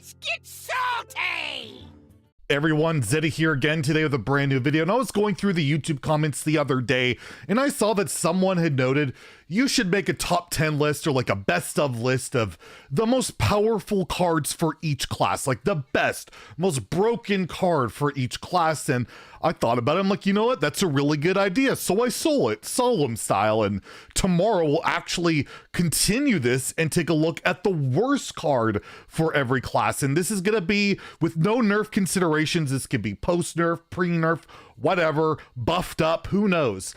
Let's get salty! Everyone, Zeddy here again today with a brand new video, and I was going through the YouTube comments the other day and I saw that someone had noted you should make a top 10 list or like a best of list of the most powerful cards for each class, like the best, most broken card for each class. And I thought about it, I'm like, you know what, that's a really good idea. So I sold it, solemn style, and tomorrow we'll actually continue this and take a look at the worst card for every class. And this is gonna be with no nerf considerations. This could be post-nerf, pre-nerf, whatever, buffed up, who knows.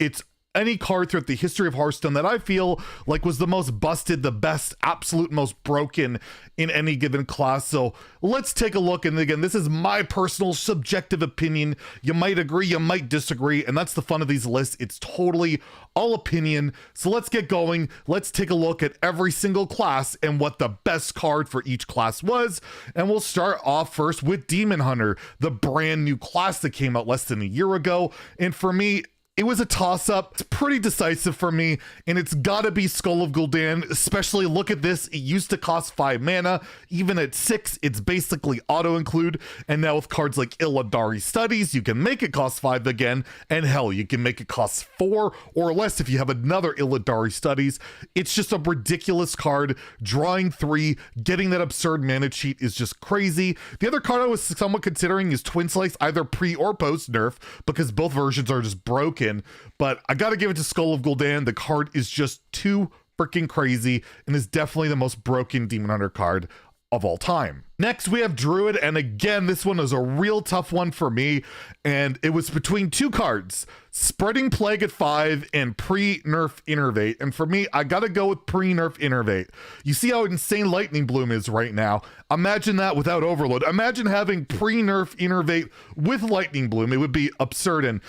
It's any card throughout the history of Hearthstone that I feel like was the most busted, the best, absolute most broken in any given class. So let's take a look. And again, this is my personal subjective opinion. You might agree, you might disagree, and that's the fun of these lists. It's totally all opinion. So let's get going. Let's take a look at every single class and what the best card for each class was. And we'll start off first with Demon Hunter, the brand new class that came out less than a year ago. And for me, it was a toss-up. It's pretty decisive for me, and it's gotta be Skull of Gul'dan. Especially, look at this, it used to cost 5 mana. Even at 6, it's basically auto-include, and now with cards like Illidari Studies, you can make it cost 5 again, and hell, you can make it cost 4 or less if you have another Illidari Studies. It's just a ridiculous card. Drawing 3, getting that absurd mana cheat is just crazy. The other card I was somewhat considering is Twin Slice, either pre or post nerf, because both versions are just broken. But I gotta give it to Skull of Gul'dan. The card is just too freaking crazy and is definitely the most broken Demon Hunter card of all time. Next, we have Druid, and again, this one was a real tough one for me, and it was between two cards, Spreading Plague at 5 and pre-nerf Innervate. And for me, I gotta go with pre-nerf Innervate. You see how insane Lightning Bloom is right now. Imagine that without Overload. Imagine having pre-nerf Innervate with Lightning Bloom. It would be absurd. And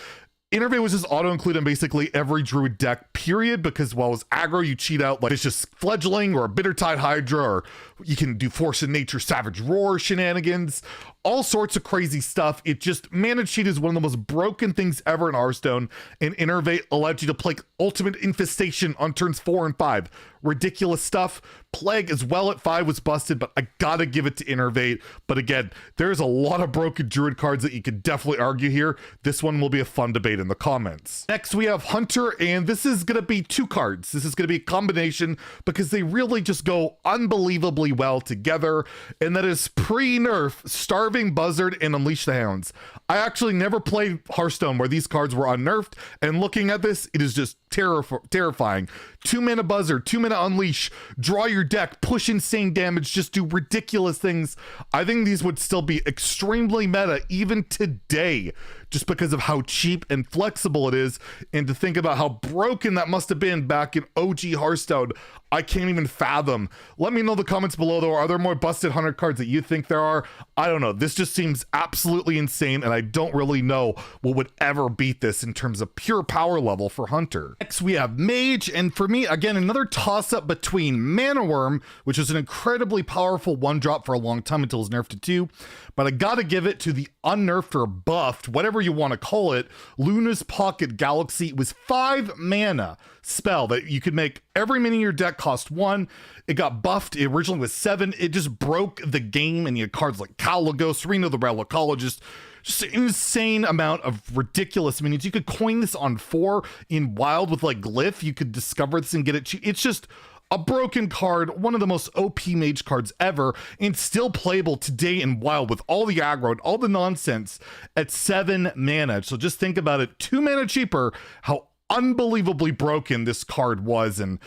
Innervate was just auto-include in basically every Druid deck, period, because while it's aggro, you cheat out like it's just Fledgling or a Bittertide Hydra, or you can do Force of Nature Savage Roar shenanigans, all sorts of crazy stuff. It just, mana cheat is one of the most broken things ever in Hearthstone, and Innervate allowed you to play Ultimate Infestation on turns 4 and 5. Ridiculous stuff. Plague as well at 5 was busted, but I gotta give it to Innervate. But again, there's a lot of broken Druid cards that you could definitely argue here. This one will be a fun debate in the comments. Next, we have Hunter, and this is gonna be 2 cards. This is gonna be a combination because they really just go unbelievably well together, and that is pre-nerf Starving Buzzard and Unleash the Hounds. I actually never played Hearthstone where these cards were unnerfed, and looking at this, it is just terrifying. 2 mana Buzzard, 2 mana Unleash, draw your deck, push insane damage, just do ridiculous things. I think these would still be extremely meta even today, just because of how cheap and flexible it is, and to think about how broken that must have been back in OG Hearthstone. I can't even fathom. Let me know in the comments below though, are there more busted Hunter cards that you think there are? I don't know, this just seems absolutely insane, and I don't really know what would ever beat this in terms of pure power level for Hunter. Next we have Mage, and for me, again, another toss-up between Mana Worm, which is an incredibly powerful 1-drop for a long time until it's nerfed to 2, but I gotta give it to the unnerfed or buffed, whatever you want to call it, Luna's Pocket Galaxy. It was 5 mana spell that you could make every minion in your deck cost 1. It got buffed. It originally was 7. It just broke the game, and you had cards like Kalagos, Reno the Relicologist, just an insane amount of ridiculous minions. You could coin this on 4 in Wild with like Glyph. You could discover this and get it cheap. It's just a broken card, one of the most OP Mage cards ever, and still playable today in Wild with all the aggro and all the nonsense at 7 mana. So just think about it, 2 mana cheaper, how unbelievably broken this card was. And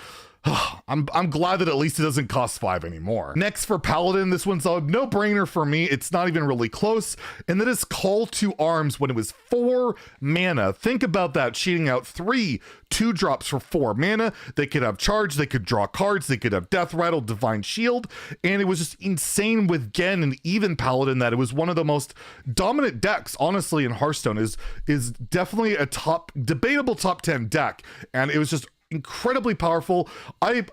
I'm glad that at least it doesn't cost 5 anymore. Next for Paladin, this one's a no-brainer for me. It's not even really close, and that is Call to Arms when it was 4 mana. Think about that, cheating out 3 2-drops for 4 mana. They could have charge, they could draw cards, they could have Death Rattle, Divine Shield, and it was just insane with Gen and even Paladin that it was one of the most dominant decks, honestly, in Hearthstone. Is definitely a debatable top 10 deck, and it was just incredibly powerful. I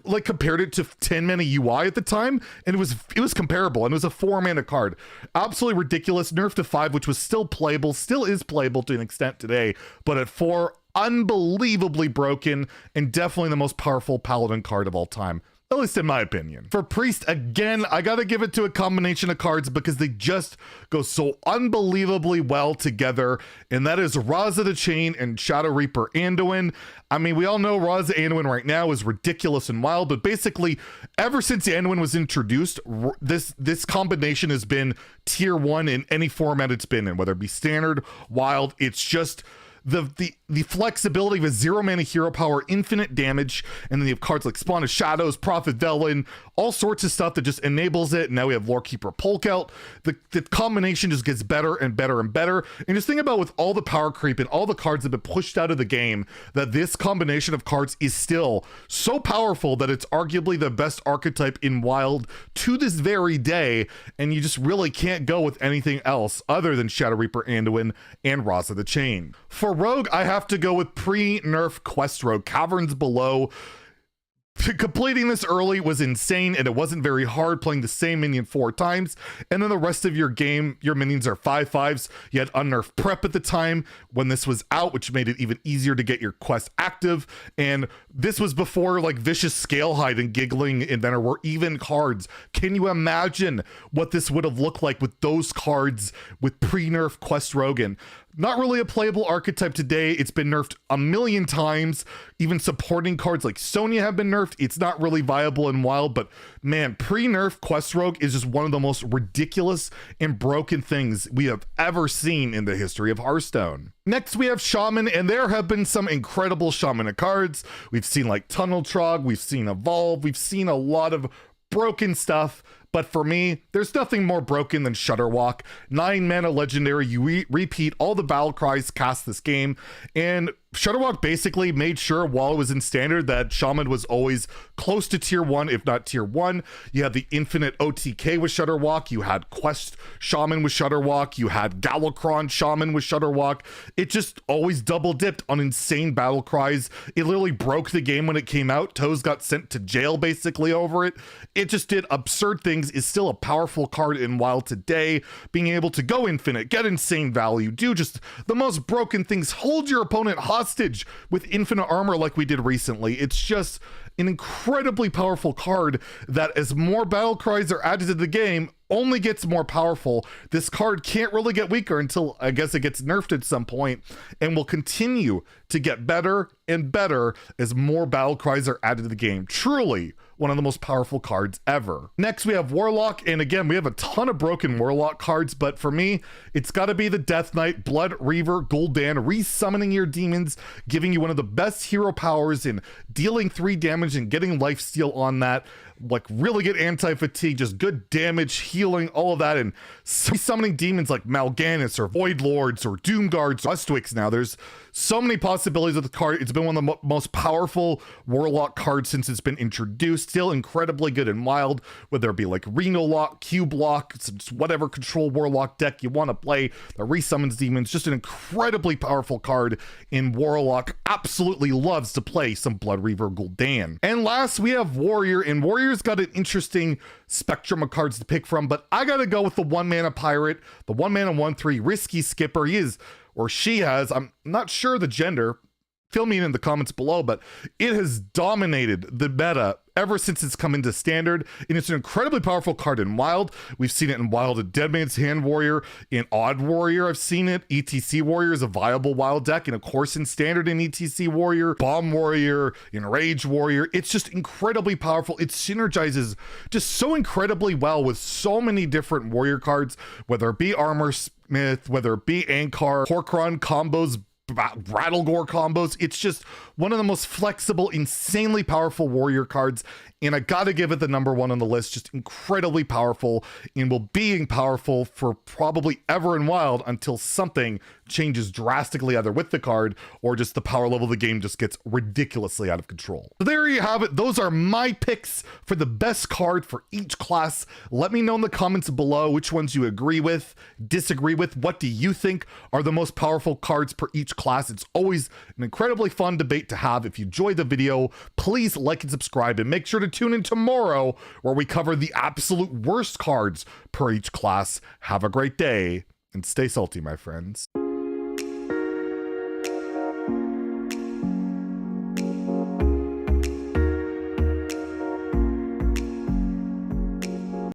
like compared it to 10 mana UI at the time, and it was comparable, and it was a 4 mana card. Absolutely ridiculous. Nerfed to 5, which was still playable, still is playable to an extent today, but at 4, unbelievably broken, and definitely the most powerful Paladin card of all time. at least in my opinion. For Priest, again, I gotta give it to a combination of cards because they just go so unbelievably well together, and that is Raza the Chain and Shadow Reaper Anduin. I mean, we all know Raza Anduin right now is ridiculous and wild, but basically, ever since Anduin was introduced, this combination has been tier 1 in any format it's been in, whether it be standard, wild. It's just the flexibility of a 0-mana hero power, infinite damage, and then you have cards like Spawn of Shadows, Prophet Velen, all sorts of stuff that just enables it. And now we have Lorekeeper Polkout. The combination just gets better and better and better. And just think about with all the power creep and all the cards that have been pushed out of the game, that this combination of cards is still so powerful that it's arguably the best archetype in Wild to this very day. And you just really can't go with anything else other than Shadow Reaper Anduin and Raza the Chain. For Rogue, I have to go with pre-nerf Quest Rogue, Caverns Below. Completing this early was insane, and it wasn't very hard, playing the same minion 4 times, and then the rest of your game, your minions are 5/5s. You had unnerfed prep at the time when this was out, which made it even easier to get your quest active, and this was before like Vicious Scalehide and Giggling Inventor were even cards. Can you imagine what this would have looked like with those cards with pre-nerf Quest Rogan? Not really a playable archetype today. It's been nerfed a million times. Even supporting cards like Sonya have been nerfed. It's not really viable in Wild, but man, pre-nerf Quest Rogue is just one of the most ridiculous and broken things we have ever seen in the history of Hearthstone. Next, we have Shaman, and there have been some incredible Shaman cards. We've seen like Tunnel Trog, we've seen Evolve, we've seen a lot of broken stuff. But for me, there's nothing more broken than Shudderwalk. 9-mana legendary, you repeat all the battle cries cast this game, and Shudderwalk basically made sure while it was in standard that Shaman was always close to tier 1, if not tier 1. You had the infinite OTK with Shudderwalk, you had Quest Shaman with Shudderwalk, you had Galakrond Shaman with Shudderwalk. It just always double dipped on insane battle cries. It literally broke the game when it came out. Toes got sent to jail basically over it. It just did absurd things. Is still a powerful card in Wild today. Being able to go infinite, get insane value, do just the most broken things, hold your opponent hostage with infinite armor like we did recently. It's just an incredibly powerful card that as more battle cries are added to the game, only gets more powerful. This card can't really get weaker until I guess it gets nerfed at some point, and will continue to get better and better as more battle cries are added to the game. Truly one of the most powerful cards ever. Next, we have Warlock, and again, we have a ton of broken Warlock cards, but for me, it's got to be the Death Knight, Blood Reaver, Gul'dan, resummoning your demons, giving you one of the best hero powers in dealing 3 damage and getting lifesteal on that. Like really good anti-fatigue, just good damage, healing, all of that, and summoning demons like Mal'Ganis or Void Lords or Doom Guards, Ustwicks now. There's so many possibilities with the card. It's been one of the most powerful Warlock cards since it's been introduced. Still incredibly good in Wild, whether it be like Reno Lock, Cube Lock, just whatever control Warlock deck you want to play that resummons demons. Just an incredibly powerful card in Warlock. Absolutely loves to play some Blood Reaver Gul'dan. And last, we have Warrior, and Warrior's got an interesting spectrum of cards to pick from, but I gotta go with the 1-mana Pirate, the 1-mana 1/3 risky skipper. He is, or she has, I'm not sure the gender, fill me in the comments below, but it has dominated the meta ever since it's come into standard, and it's an incredibly powerful card in Wild. We've seen it in Wild at Dead Man's Hand Warrior, in Odd Warrior I've seen it, ETC Warrior is a viable Wild deck, and of course in standard in ETC Warrior, Bomb Warrior, in Rage Warrior. It's just incredibly powerful. It synergizes just so incredibly well with so many different Warrior cards, whether it be Armor Smith, whether it be Ankar, Horcrux combos, Rattlegore combos. It's just one of the most flexible, insanely powerful Warrior cards, and I gotta give it the #1 on the list. Just incredibly powerful, and will being powerful for probably ever in Wild until something changes drastically, either with the card or just the power level of the game just gets ridiculously out of control. So there you have it. Those are my picks for the best card for each class. Let me know in the comments below which ones you agree with, disagree with. What do you think are the most powerful cards per each class? It's always an incredibly fun debate to have. If you enjoyed the video, please like and subscribe, and make sure to tune in tomorrow where we cover the absolute worst cards per each class. Have a great day and stay salty, my friends.